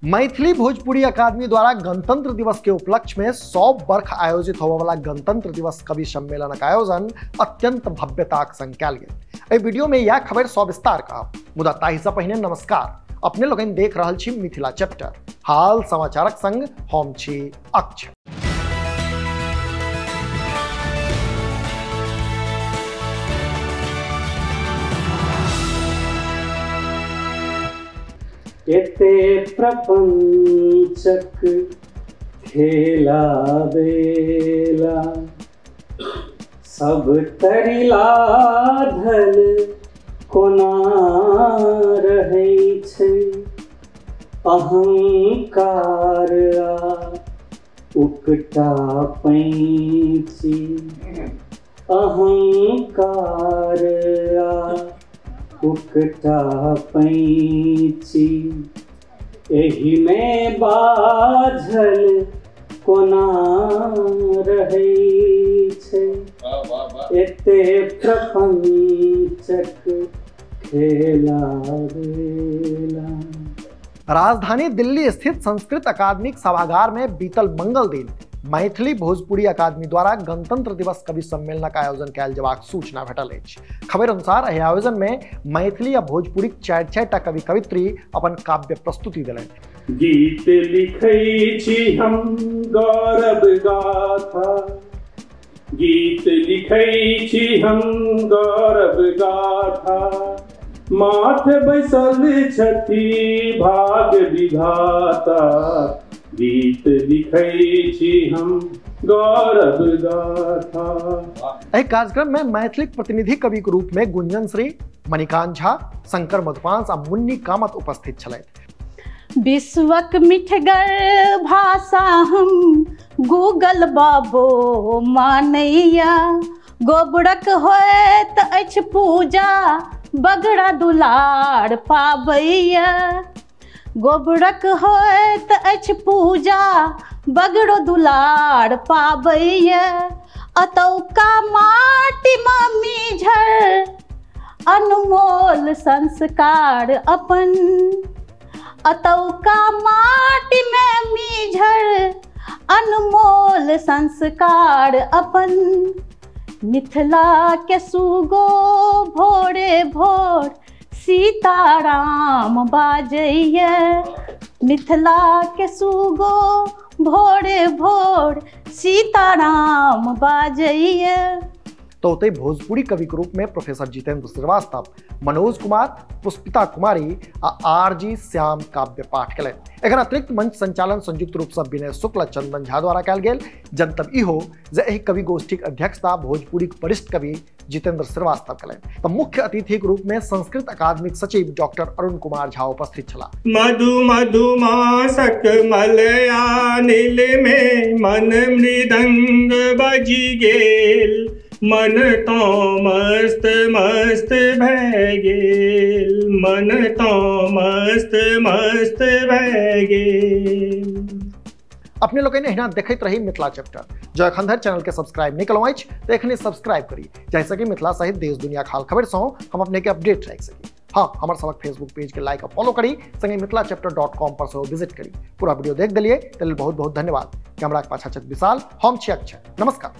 मैथिली भोजपुरी अकादमी द्वारा गणतंत्र दिवस के उपलक्ष्य में 100 वर्ष आयोजित होने वाला गणतंत्र दिवस कवि सम्मेलन का आयोजन अत्यंत भव्यता संग कयल गेल। एहि वीडियो में यह खबर सविस्तार कहब, मुदा ताहि सँ पहिने नमस्कार। अपने लोगन देख रहल छी मिथिला चैप्टर, हाल समाचारक संग हम छी अक्षय। एते प्रपंचक खेला बेला सब तरिला धल कोना रहै छै। अहंकार उकटा पैंची अहंकार उकटा पैंची एहि में बाझल कोना रहै छै। एते प्रपंचक खेला बेला। राजधानी दिल्ली स्थित संस्कृत अकादमिक सभागार में बीतल मंगल दिन मैथिली भोजपुरी अकादमी द्वारा गणतंत्र दिवस कवि सम्मेलन का आयोजन कयल जेबाक सूचना भेटल अछि। खबर अनुसार एहि आयोजन में मैथिली आ भोजपुरी 4-4 कवि कवित्री अपन काव्य प्रस्तुति देलनि। गीत लिखै छी हम गौरव गाथा, गीत लिखै छी हम गौरव गाथा। माथ बैसल छथि भाग विधाता, गीत लिखै छी हम गौरव गाथा। एहि कार्यक्रम में मैथिली प्रतिनिधि कवि के रूप में गुंजन श्री, मणिकांत झा, शंकर मधुपांस आ मुन्नी कामत उपस्थित छलथि। विश्वक मिठगर भाषा हम गूगल बाबो मानैया। गोबरक होइत अछि पूजा बगड़ा दुलार पाबैया। गोबरक होइत अछि पूजा बगड़ो दुलार पाबैया। अतौका माटी मम्मी झर अनमोल संस्कार अपन। अतौका माटी में मीझर अनमोल संस्कार अपन। मिथिला के सुगो भोरे भोर सीताराम बाजैया। मिथिला के सुगो भोरे भोर सीताराम बाजैया। तो ओतहि भोजपुरी कवि के रूप में प्रोफेसर जितेंद्र श्रीवास्तव, मनोज कुमार, पुष्पिता कुमारी आ आरजी श्याम काव्य पाठ कयलनि। एकर अतिरिक्त मंच संचालन संयुक्त रूप से विनय शुक्ल, चंदन झा द्वारा कयल गेल। जनतब इहो जे एहि कवि गोष्ठीक अध्यक्षता भोजपुरी वरिष्ठ कवि जितेंद्र श्रीवास्तव कयलनि। तऽ मुख्य अतिथि के रूप में संस्कृत अकादमिक सचिव डॉक्टर अरुण कुमार झा उपस्थित छलाह। मधु मधुमासक मलयानिल में मन मृदंग बजि गेल। मन तो मस्त मस्त भै गेल। मन तो मस्त मस्त भै गेल। अपने लोग एहिना देखैत रही मिथिला चैप्टर। जो एखन धरि चैनल के सब्सक्राइब नहीं कलहुँ अछि तऽ एखने सब्सक्राइब करी, जाहिसँ कि मिथिला सहित देश दुनिया खाल खबर सँ हम अपने के अपडेट राखि सकी। हाँ, हमारे सबक फेसबुक पेज के लाइक और फॉलो करी, संगे मिथिलाचैप्टर.com पर सेहो विजिट करी। पूरा वीडियो देख दिलिए, बहुत बहुत धन्यवाद। कैमरा के पाछा छथि विशाल, हम छी अक्षय। नमस्कार।